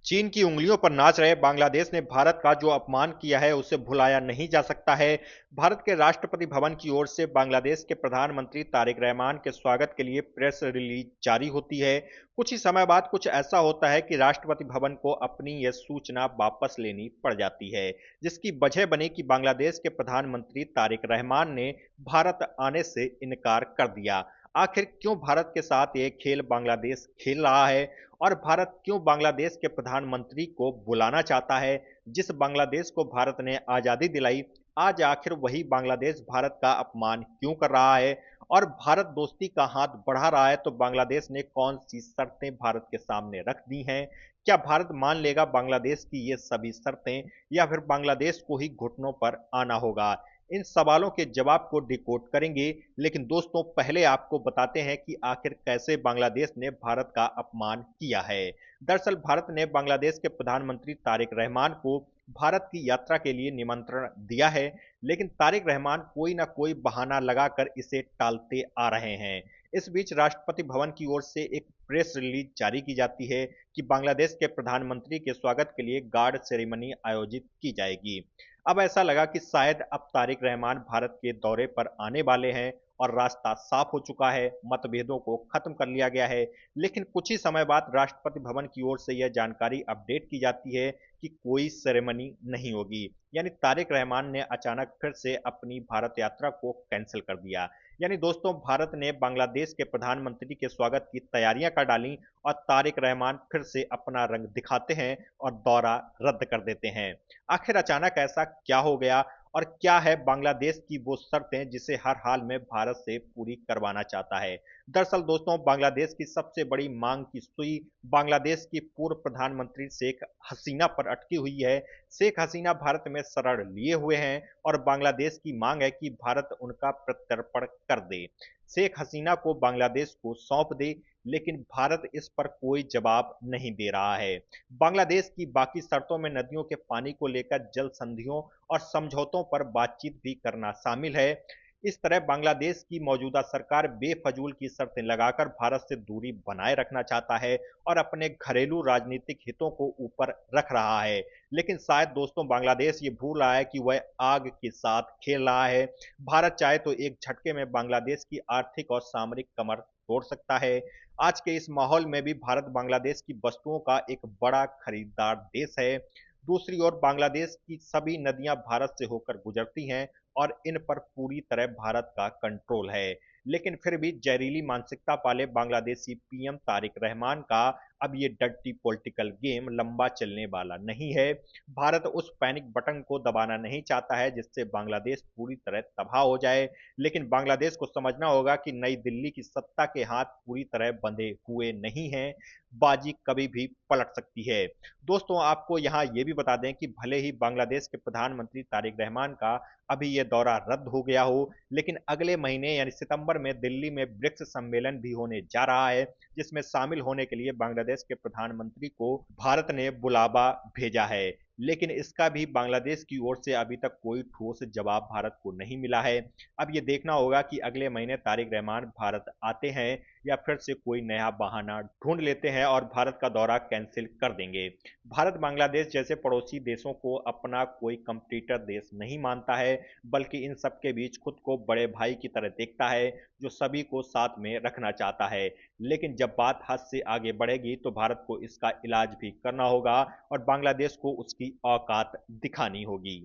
चीन की उंगलियों पर नाच रहे बांग्लादेश ने भारत का जो अपमान किया है उसे भुलाया नहीं जा सकता है। भारत के राष्ट्रपति भवन की ओर से बांग्लादेश के प्रधानमंत्री तारिक रहमान के स्वागत के लिए प्रेस रिलीज जारी होती है। कुछ ही समय बाद कुछ ऐसा होता है कि राष्ट्रपति भवन को अपनी यह सूचना वापस लेनी पड़ जाती है, जिसकी वजह बनी कि बांग्लादेश के प्रधानमंत्री तारिक रहमान ने भारत आने से इनकार कर दिया। आखिर क्यों भारत के साथ ये खेल बांग्लादेश खेल रहा है और भारत क्यों बांग्लादेश के प्रधानमंत्री को बुलाना चाहता है, जिस बांग्लादेश को भारत ने आजादी दिलाई, आज आखिर वही बांग्लादेश भारत का अपमान क्यों कर रहा है और भारत दोस्ती का हाथ बढ़ा रहा है, तो बांग्लादेश ने कौन सी शर्तें भारत के सामने रख दी हैं? क्या भारत मान लेगा बांग्लादेश की ये सभी शर्तें या फिर बांग्लादेश को ही घुटनों पर आना होगा? इन सवालों के जवाब को डिकोड करेंगे, लेकिन दोस्तों पहले आपको बताते हैं कि आखिर कैसे बांग्लादेश ने भारत का अपमान किया है। दरअसल भारत ने बांग्लादेश के प्रधानमंत्री तारिक रहमान को भारत की यात्रा के लिए निमंत्रण दिया है, लेकिन तारिक रहमान कोई ना कोई बहाना लगाकर इसे टालते आ रहे हैं। इस बीच राष्ट्रपति भवन की ओर से एक प्रेस रिलीज जारी की जाती है कि बांग्लादेश के प्रधानमंत्री के स्वागत के लिए गार्ड सेरेमनी आयोजित की जाएगी। अब ऐसा लगा कि शायद अब तारिक रहमान भारत के दौरे पर आने वाले हैं और रास्ता साफ हो चुका है, मतभेदों को खत्म कर लिया गया है। लेकिन कुछ ही समय बाद राष्ट्रपति भवन की ओर से यह जानकारी अपडेट की जाती है कि कोई सेरेमनी नहीं होगी। यानी तारिक रहमान ने अचानक फिर से अपनी भारत यात्रा को कैंसिल कर दिया। यानी दोस्तों भारत ने बांग्लादेश के प्रधानमंत्री के स्वागत की तैयारियां कर डाली और तारिक रहमान फिर से अपना रंग दिखाते हैं और दौरा रद्द कर देते हैं। आखिर अचानक ऐसा क्या हो गया और क्या है बांग्लादेश की वो शर्तें जिसे हर हाल में भारत से पूरी करवाना चाहता है? दरअसल दोस्तों बांग्लादेश की सबसे बड़ी मांग की सुई बांग्लादेश की पूर्व प्रधानमंत्री शेख हसीना पर अटकी हुई है। शेख हसीना भारत में शरण लिए हुए हैं और बांग्लादेश की मांग है कि भारत उनका प्रत्यर्पण कर दे, शेख हसीना को बांग्लादेश को सौंप दे। लेकिन भारत इस पर कोई जवाब नहीं दे रहा है। बांग्लादेश की बाकी शर्तों में नदियों के पानी को लेकर जल संधियों और समझौतों पर बातचीत भी करना शामिल है। इस तरह बांग्लादेश की मौजूदा सरकार बेफजूल की शर्तें लगाकर भारत से दूरी बनाए रखना चाहता है और अपने घरेलू राजनीतिक हितों को ऊपर रख रहा है। लेकिन शायद दोस्तों बांग्लादेश ये भूल रहा है कि वह आग के साथ खेल रहा है। भारत चाहे तो एक झटके में बांग्लादेश की आर्थिक और सामरिक कमर तोड़ सकता है। आज के इस माहौल में भी भारत बांग्लादेश की वस्तुओं का एक बड़ा खरीदार देश है। दूसरी ओर बांग्लादेश की सभी नदियां भारत से होकर गुजरती हैं और इन पर पूरी तरह भारत का कंट्रोल है। लेकिन फिर भी जहरीली मानसिकता वाले बांग्लादेशी पीएम तारिक रहमान का अब ये डर्टी पॉलिटिकल गेम लंबा चलने वाला नहीं है। भारत उस पैनिक बटन को दबाना नहीं चाहता है जिससे बांग्लादेश पूरी तरह तबाह हो जाए। लेकिन बांग्लादेश को समझना होगा कि नई दिल्ली की सत्ता के हाथ पूरी तरह बंधे हुए नहीं हैं। बाजी कभी भी पलट सकती है। दोस्तों आपको यहाँ ये भी बता दें कि भले ही बांग्लादेश के प्रधानमंत्री तारिक रहमान का अभी ये दौरा रद्द हो गया हो, लेकिन अगले महीने यानी सितंबर में दिल्ली में ब्रिक्स सम्मेलन भी होने जा रहा है, जिसमें शामिल होने के लिए बांग्लादेश के प्रधानमंत्री को भारत ने बुलावा भेजा है। लेकिन इसका भी बांग्लादेश की ओर से अभी तक कोई ठोस जवाब भारत को नहीं मिला है। अब ये देखना होगा कि अगले महीने तारिक रहमान भारत आते हैं या फिर से कोई नया बहाना ढूंढ लेते हैं और भारत का दौरा कैंसिल कर देंगे। भारत बांग्लादेश जैसे पड़ोसी देशों को अपना कोई कंपटीटर देश नहीं मानता है, बल्कि इन सबके बीच खुद को बड़े भाई की तरह देखता है जो सभी को साथ में रखना चाहता है। लेकिन जब बात हद से आगे बढ़ेगी तो भारत को इसका इलाज भी करना होगा और बांग्लादेश को उसकी औकात दिखानी होगी।